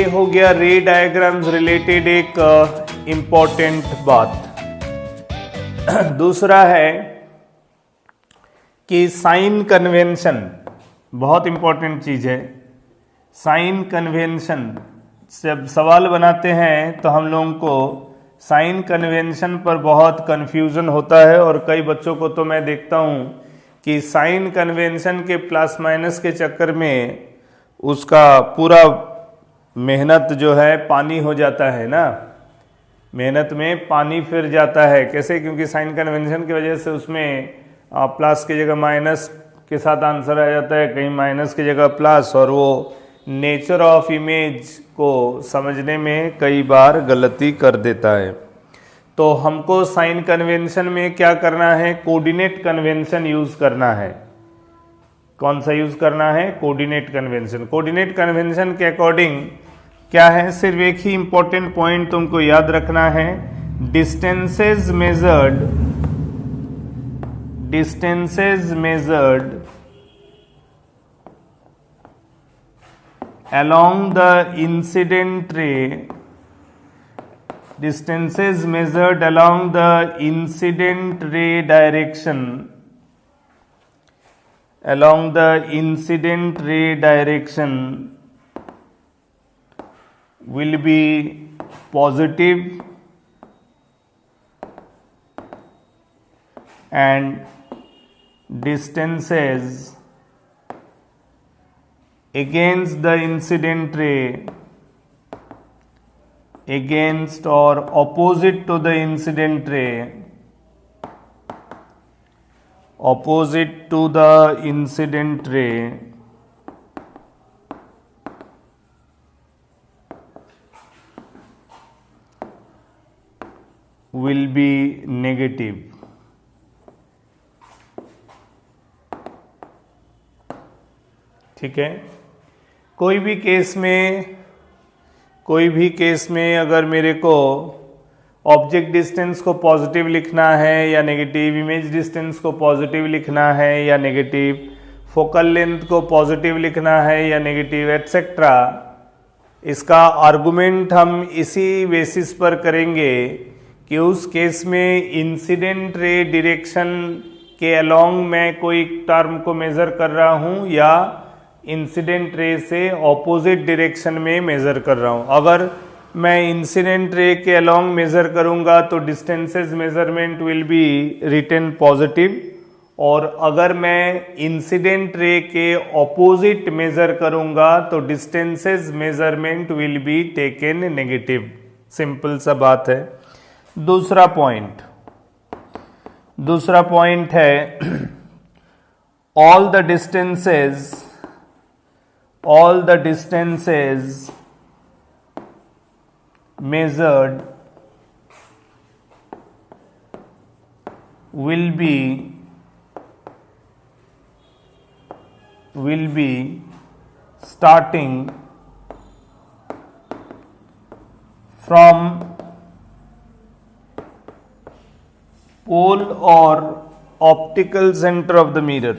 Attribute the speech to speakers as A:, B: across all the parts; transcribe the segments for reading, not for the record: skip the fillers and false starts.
A: हो गया रे डायग्राम्स रिलेटेड एक इम्पॉर्टेंट बात। दूसरा है कि साइन कन्वेंशन बहुत इम्पॉर्टेंट चीज है। साइन कन्वेंशन जब सवाल बनाते हैं तो हम लोगों को साइन कन्वेंशन पर बहुत कंफ्यूजन होता है, और कई बच्चों को तो मैं देखता हूं कि साइन कन्वेंशन के प्लस माइनस के चक्कर में उसका पूरा मेहनत जो है पानी हो जाता है ना, मेहनत में पानी फिर जाता है। कैसे? क्योंकि साइन कन्वेंशन की वजह से उसमें प्लस की जगह माइनस के साथ आंसर आ जाता है, कहीं माइनस की जगह प्लस, और वो नेचर ऑफ इमेज को समझने में कई बार गलती कर देता है। तो हमको साइन कन्वेंशन में क्या करना है? कोऑर्डिनेट कन्वेंशन यूज करना है। कौन सा यूज करना है? Coordinate convention. कोऑर्डिनेट कन्वेंशन के अकॉर्डिंग क्या है? सिर्फ एक ही इंपॉर्टेंट पॉइंट तुमको याद रखना है, distances measured along the incident ray, distances measured along the incident ray direction, along the incident ray direction will be positive and distances against the incident ray, against or opposite to the incident ray, opposite to the incident ray will be negative। ठीक है। कोई भी case में अगर मेरे को object distance को positive लिखना है या नेगेटिव, इमेज डिस्टेंस को पॉजिटिव लिखना है या नेगेटिव, फोकल लेंथ को पॉजिटिव लिखना है या नेगेटिव, एटसेट्रा, इसका आर्गुमेंट हम इसी बेसिस पर करेंगे कि उस केस में इंसिडेंट रे डायरेक्शन के अलोंग मैं कोई टर्म को मेजर कर रहा हूं या इंसिडेंट रे से ऑपोजिट डायरेक्शन में मेजर कर रहा हूं। अगर मैं इंसिडेंट रे के अलोंग मेजर करूंगा तो distances measurement will be written positive, और अगर मैं इंसिडेंट रे के ऑपोजिट मेजर करूंगा तो distances measurement will be taken negative. Simple सा बात है। दूसरा पॉइंट है all the distances measured will be starting from pole or optical center of the mirror।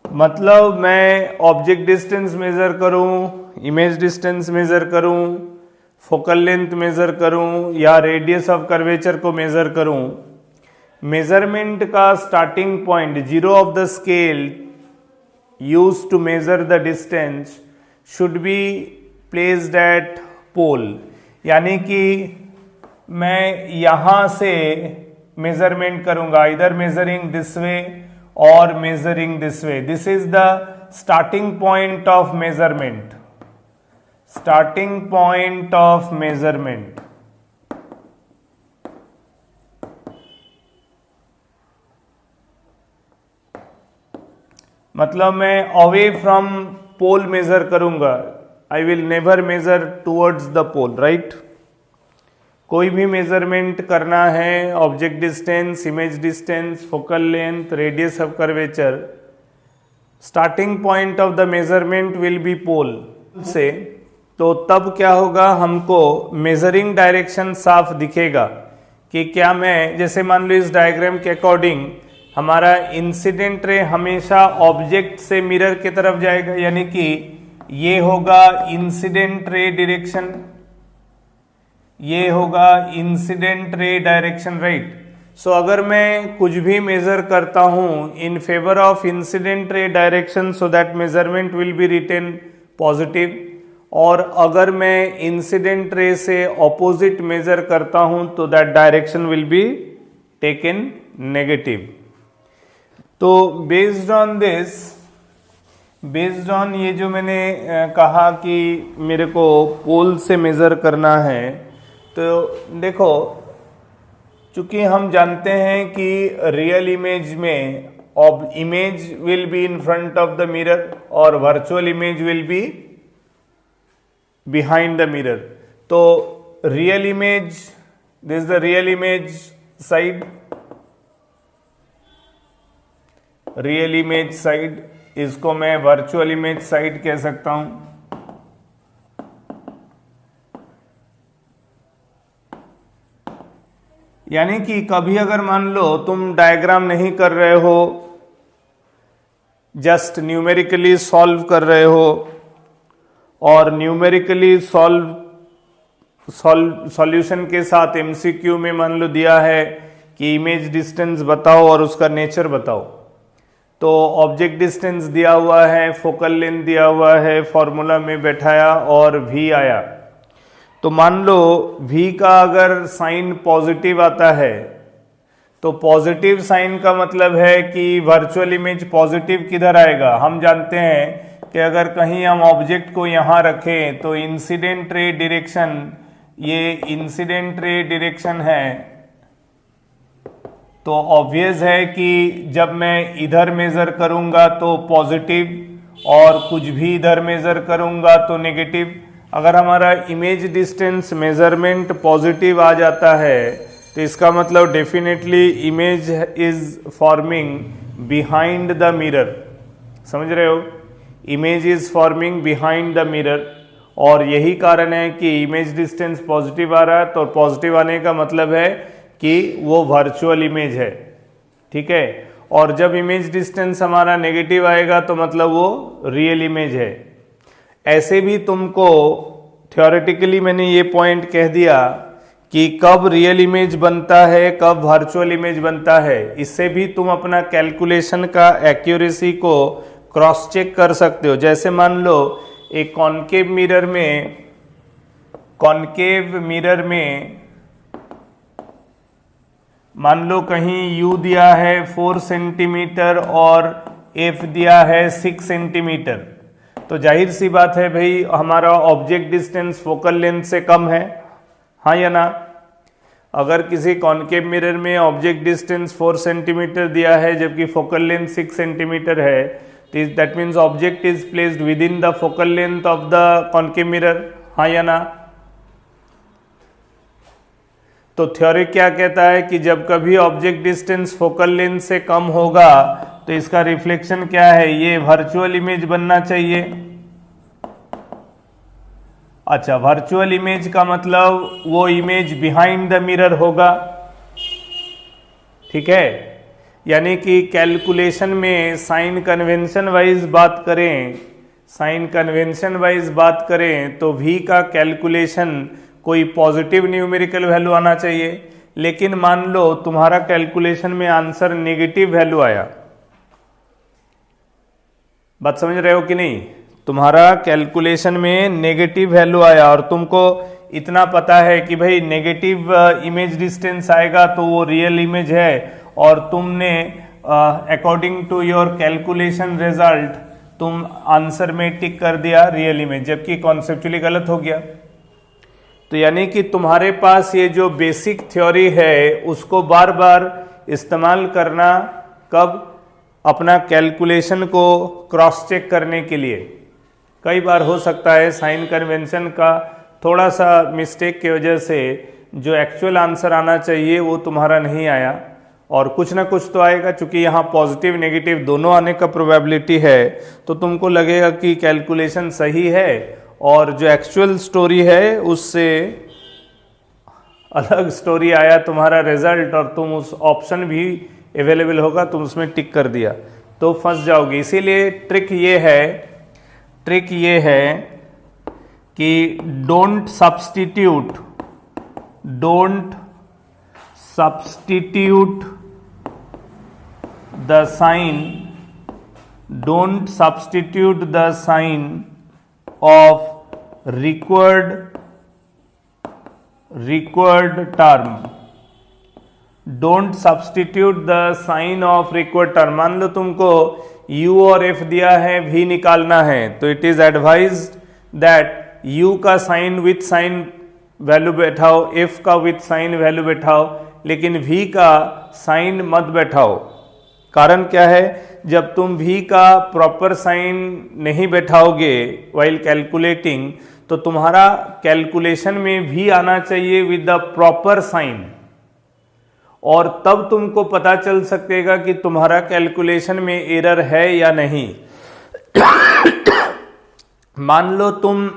A: मतलब मैं ऑब्जेक्ट डिस्टेंस मेजर करूं, इमेज डिस्टेंस मेजर करूं, फोकल लेंथ मेजर करूं या रेडियस ऑफ कर्वेचर को मेजर करूं, मेजरमेंट का starting point zero of the scale used to measure the distance should be placed at pole. यानी कि मैं यहां से मेजरमेंट करूंगा, इधर measuring this way or measuring this way. This is the starting point of measurement. Starting point of measurement. मतलब मैं away from pole measure करूंगा, I will never measure towards the pole, right? कोई भी measurement करना है, object distance, image distance, focal length, radius of curvature, starting point of the measurement will be pole से। तो तब क्या होगा, हमको मेजरिंग डायरेक्शन साफ दिखेगा कि क्या मैं, जैसे मान लो इस डायग्राम के अकॉर्डिंग हमारा इंसिडेंट रे हमेशा ऑब्जेक्ट से मिरर की तरफ जाएगा, यानी कि ये होगा इंसिडेंट रे डायरेक्शन, ये होगा इंसिडेंट रे डायरेक्शन, राइट। सो अगर मैं कुछ भी मेजर करता हूं in favour of incident ray direction, so that measurement will be written positive, और अगर मैं इंसिडेंट रे से ऑपोजिट मेजर करता हूं तो that direction will be taken negative. तो based on this, based on ये जो मैंने कहा कि मेरे को पोल से मेजर करना है, तो देखो चूंकि हम जानते हैं कि रियल इमेज में image will be in front of the mirror और virtual image will be behind the mirror. तो real image, this is the real image side, real image side, इसको मैं वर्चुअल इमेज साइड कह सकता हूं। यानी कि कभी अगर मान लो तुम डायग्राम नहीं कर रहे हो, जस्ट न्यूमेरिकली सॉल्व कर रहे हो, और न्यूमेरिकली सॉल्यूशन के साथ एमसीक्यू में मान लो दिया है कि इमेज डिस्टेंस बताओ और उसका नेचर बताओ, तो ऑब्जेक्ट डिस्टेंस दिया हुआ है, फोकल लेंथ दिया हुआ है, फॉर्मूला में बैठाया और v आया। तो मान लो v का अगर साइन पॉजिटिव आता है, तो पॉजिटिव साइन का मतलब है कि वर्चुअल इमेज पॉजिटिव किधर आएगा। हम जानते हैं कि अगर कहीं हम ऑब्जेक्ट को यहाँ रखें तो इंसिडेंट रे डायरेक्शन, ये इंसिडेंट रे डायरेक्शन है, तो ऑब्वियस है कि जब मैं इधर मेजर करूंगा तो पॉजिटिव, और कुछ भी इधर मेजर करूंगा तो नेगेटिव। अगर हमारा इमेज डिस्टेंस मेजरमेंट पॉजिटिव आ जाता है तो इसका मतलब definitely image is forming behind the mirror. समझ रहे हो, image is forming behind the mirror, और यही कारण है कि इमेज डिस्टेंस पॉजिटिव आ रहा है, तो पॉजिटिव आने का मतलब है कि वो वर्चुअल इमेज है, ठीक है। और जब इमेज डिस्टेंस हमारा नेगेटिव आएगा तो मतलब वो रियल इमेज है। ऐसे भी तुमको थ्योरेटिकली मैंने ये पॉइंट कह दिया कि कब रियल इमेज बनता है, कब वर्चुअल इमेज बनता है। इससे भी तुम अपना कैलकुलेशन का एक्यूरेसी को क्रॉस चेक कर सकते हो। जैसे मान लो एक कॉनकेव मिरर में मान लो कहीं u दिया है 4 सेंटीमीटर और f दिया है 6 सेंटीमीटर, तो जाहिर सी बात है भाई हमारा ऑब्जेक्ट डिस्टेंस फोकल लेंथ से कम है, हाँ या ना। अगर किसी कॉनकेव मिरर में ऑब्जेक्ट डिस्टेंस 4 सेंटीमीटर दिया है जबकि फोकल लेंथ 6 सेंटीमीटर है, तो that means object is placed with in the focal length of the concave mirror, हाँ या ना। तो थ्योरी क्या कहता है कि जब कभी ऑब्जेक्ट डिस्टेंस फोकल लेंथ से कम होगा तो इसका रिफ्लेक्शन क्या है, ये वर्चुअल इमेज बनना चाहिए। अच्छा, वर्चुअल इमेज का मतलब वो इमेज बिहाइंड द मिरर होगा, ठीक है। यानी कि कैलकुलेशन में साइन कन्वेंशन वाइज बात करें तो v का कैलकुलेशन कोई पॉजिटिव न्यूमेरिकल वैल्यू आना चाहिए, लेकिन मान लो तुम्हारा कैलकुलेशन में आंसर नेगेटिव वैल्यू आया। बात समझ रहे हो कि नहीं, तुम्हारा कैलकुलेशन में नेगेटिव वैल्यू आया और तुमको इतना पता है कि भाई नेगेटिव इमेज डिस्टेंस आएगा तो वो रियल इमेज है, और तुमने according to your calculation result तुम आंसर में टिक कर दिया रियल इमेज, जबकि कॉन्सेप्चुअली गलत हो गया। तो यानी कि तुम्हारे पास ये जो बेसिक थ्योरी है उसको बार बार इस्तेमाल करना, कब, अपना कैलकुलेशन को क्रॉस चेक करने के लिए। कई बार हो सकता है साइन कन्वेंशन का थोड़ा सा मिस्टेक की वजह से जो एक्चुअल आंसर आना चाहिए वो तुम्हारा नहीं आया, और कुछ ना कुछ तो आएगा। चूंकि यहाँ पॉजिटिव नेगेटिव दोनों आने का प्रोबेबिलिटी है, तो तुमको लगेगा कि कैलकुलेशन सही है और जो एक्चुअल स्टोरी है उससे अलग स्टोरी आया तुम्हारा रिजल्ट, और तुम उस ऑप्शन भी अवेलेबल होगा, तुम उसमें टिक कर दिया तो फंस जाओगे। इसीलिए ट्रिक ये है कि don't substitute the sign of required term। Don't substitute the sign of required term. मान लो तुमको u और f दिया है, v निकालना है, तो it is advised that u का साइन विथ साइन वैल्यू बैठाओ, f का विथ साइन वैल्यू बैठाओ, लेकिन v का साइन मत बैठाओ। कारण क्या है, जब तुम v का प्रॉपर साइन नहीं बैठाओगे वाइल कैलकुलेटिंग, तो तुम्हारा कैलकुलेशन में v आना चाहिए विद द प्रॉपर साइन, और तब तुमको पता चल सकेगा कि तुम्हारा कैलकुलेशन में एरर है या नहीं। मान लो तुम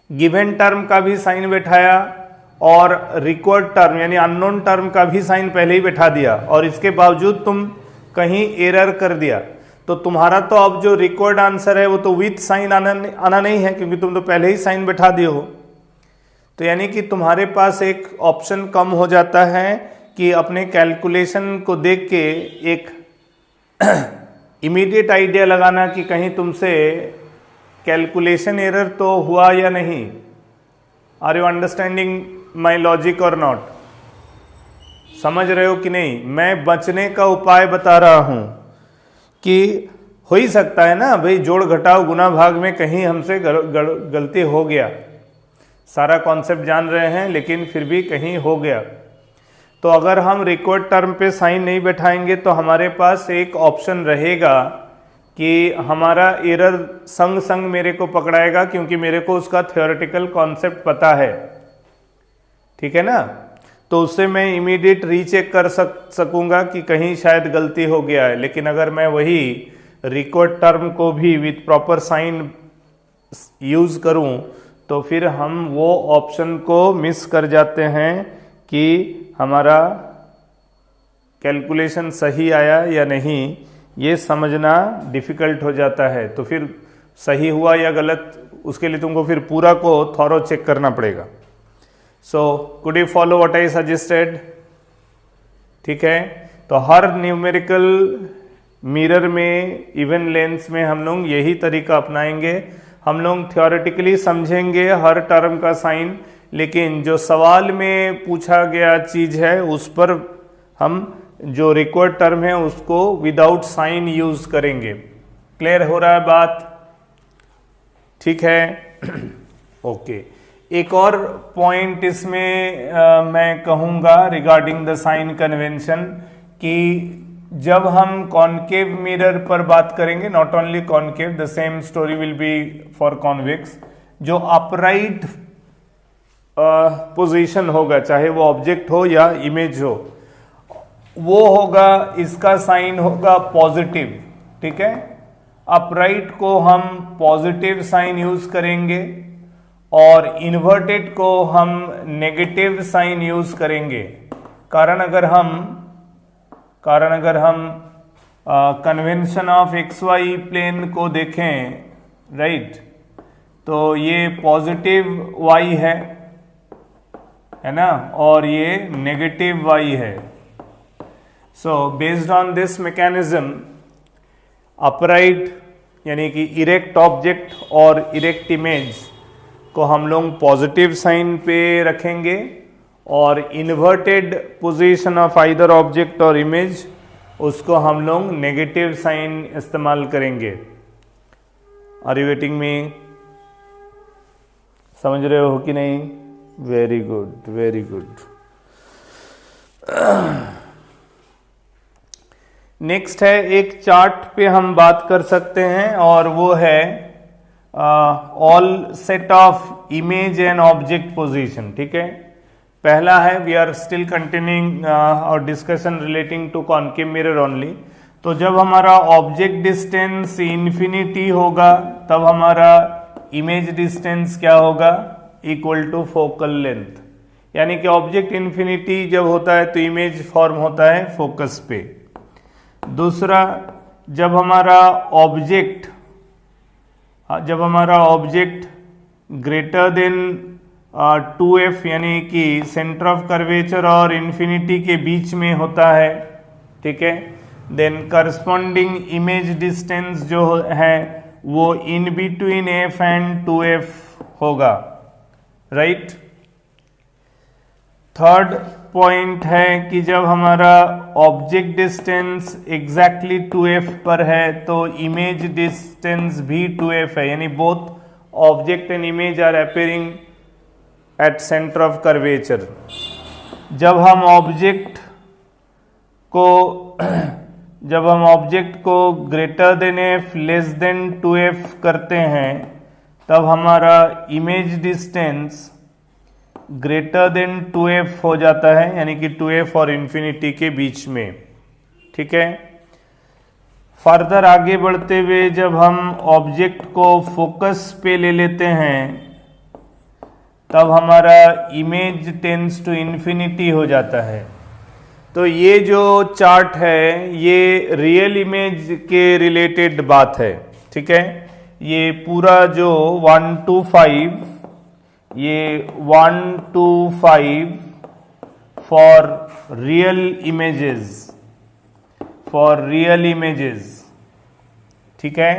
A: गिवन टर्म का भी साइन बैठाया और रिक्वायर्ड टर्म यानी अननोन टर्म का भी साइन पहले ही बैठा दिया, और इसके बावजूद तुम कहीं एरर कर दिया, तो तुम्हारा तो अब जो रिक्वायर्ड आंसर है वो तो विथ साइन आना नहीं है, क्योंकि तुम तो पहले ही साइन बैठा दिए हो। तो यानी कि तुम्हारे पास एक ऑप्शन कम हो जाता है कि अपने कैलकुलेशन को देख के एक इमीडिएट आइडिया लगाना कि कहीं तुमसे कैलकुलेशन एरर तो हुआ या नहीं। Are you understanding my logic or not? समझ रहे हो कि नहीं? मैं बचने का उपाय बता रहा हूं कि हो ही सकता है ना भाई, जोड़ घटाव गुना भाग में कहीं हमसे गलती हो गया, सारा कॉन्सेप्ट जान रहे हैं लेकिन फिर भी कहीं हो गया, तो अगर हम रिक्वायर्ड टर्म पे साइन नहीं बैठाएंगे तो हमारे पास एक ऑप्शन रहेगा कि हमारा एरर संग संग मेरे को पकड़ाएगा, क्योंकि मेरे को उसका थ्योरेटिकल कॉन्सेप्ट पता है। ठीक है ना? तो उससे मैं इमीडिएट रीचेक कर सकूंगा कि कहीं शायद गलती हो गया है। लेकिन अगर मैं वही रिक्वायर्ड टर्म को भी विथ प्रॉपर साइन यूज करूं तो फिर हम वो ऑप्शन को मिस कर जाते हैं कि हमारा कैलकुलेशन सही आया या नहीं, ये समझना डिफ़िकल्ट हो जाता है। तो फिर सही हुआ या गलत, उसके लिए तुमको फिर पूरा को थॉरो चेक करना पड़ेगा। So could you follow what I suggested? ठीक है, तो हर न्यूमेरिकल मिरर में, इवन लेंस में हम लोग यही तरीका अपनाएंगे। हम लोग थ्योरेटिकली समझेंगे हर टर्म का साइन, लेकिन जो सवाल में पूछा गया चीज है उस पर हम जो रिक्वायर्ड टर्म है उसको विदाउट साइन यूज करेंगे। क्लियर हो रहा है बात? ठीक है। ओके, एक और पॉइंट इसमें मैं कहूँगा रिगार्डिंग द साइन कन्वेंशन कि जब हम कॉनकेव मिरर पर बात करेंगे, not only concave, the same story will be for convex, जो अपराइट पोजीशन होगा, चाहे वो ऑब्जेक्ट हो या इमेज हो, वो होगा, इसका साइन होगा पॉजिटिव। ठीक है, अपराइट को हम पॉजिटिव साइन यूज करेंगे और इन्वर्टेड को हम नेगेटिव साइन यूज करेंगे। कारण अगर हम convention of X Y plane को देखें, राइट, तो ये पॉजिटिव वाई है ना, और ये नेगेटिव वाई है। So based on this mechanism, upright यानी कि इरेक्ट ऑब्जेक्ट और इरेक्ट इमेज को हम लोग पॉजिटिव साइन पे रखेंगे और inverted position of either object और इमेज उसको हम लोग नेगेटिव साइन इस्तेमाल करेंगे। Are you getting me? समझ रहे हो कि नहीं? Very good, very good. Next है, एक चार्ट पे हम बात कर सकते हैं और वो है all set of image and object position. ठीक है, पहला है, we are still continuing our discussion relating to concave mirror only. तो जब हमारा ऑब्जेक्ट डिस्टेंस इन्फिनिटी होगा तब हमारा इमेज डिस्टेंस क्या होगा, इक्वल टू फोकल लेंथ। यानी कि ऑब्जेक्ट इन्फिनिटी जब होता है तो इमेज फॉर्म होता है फोकस पे। दूसरा, जब हमारा ऑब्जेक्ट ग्रेटर देन 2f यानी कि सेंटर ऑफ कर्वेचर और इन्फिनिटी के बीच में होता है, ठीक है, देन करस्पॉन्डिंग इमेज डिस्टेंस जो है वो in between f and 2f होगा, राइट। थर्ड पॉइंट है कि जब हमारा ऑब्जेक्ट डिस्टेंस एग्जैक्टली 2f पर है तो इमेज डिस्टेंस भी 2f है, यानी both object and image are appearing at centre of curvature. जब हम ऑब्जेक्ट को greater than f less than 2f करते हैं तब हमारा image distance greater than 2f हो जाता है, यानी कि 2f और इन्फिनिटी के बीच में, ठीक है। फर्दर आगे बढ़ते हुए जब हम ऑब्जेक्ट को फोकस पे ले लेते हैं तब हमारा इमेज टेंड्स टू इन्फिनिटी हो जाता है। तो ये जो चार्ट है ये रियल इमेज के रिलेटेड बात है, ठीक है। ये पूरा जो 1 to 5, ये 1 to 5 फॉर रियल इमेजेस, ठीक है।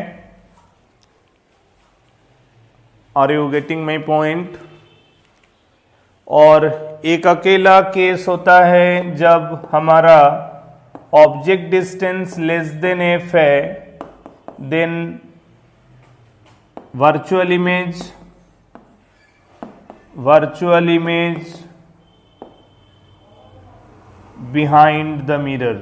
A: Are you getting my point? और एक अकेला केस होता है जब हमारा object distance less than f है, then virtual image behind the mirror.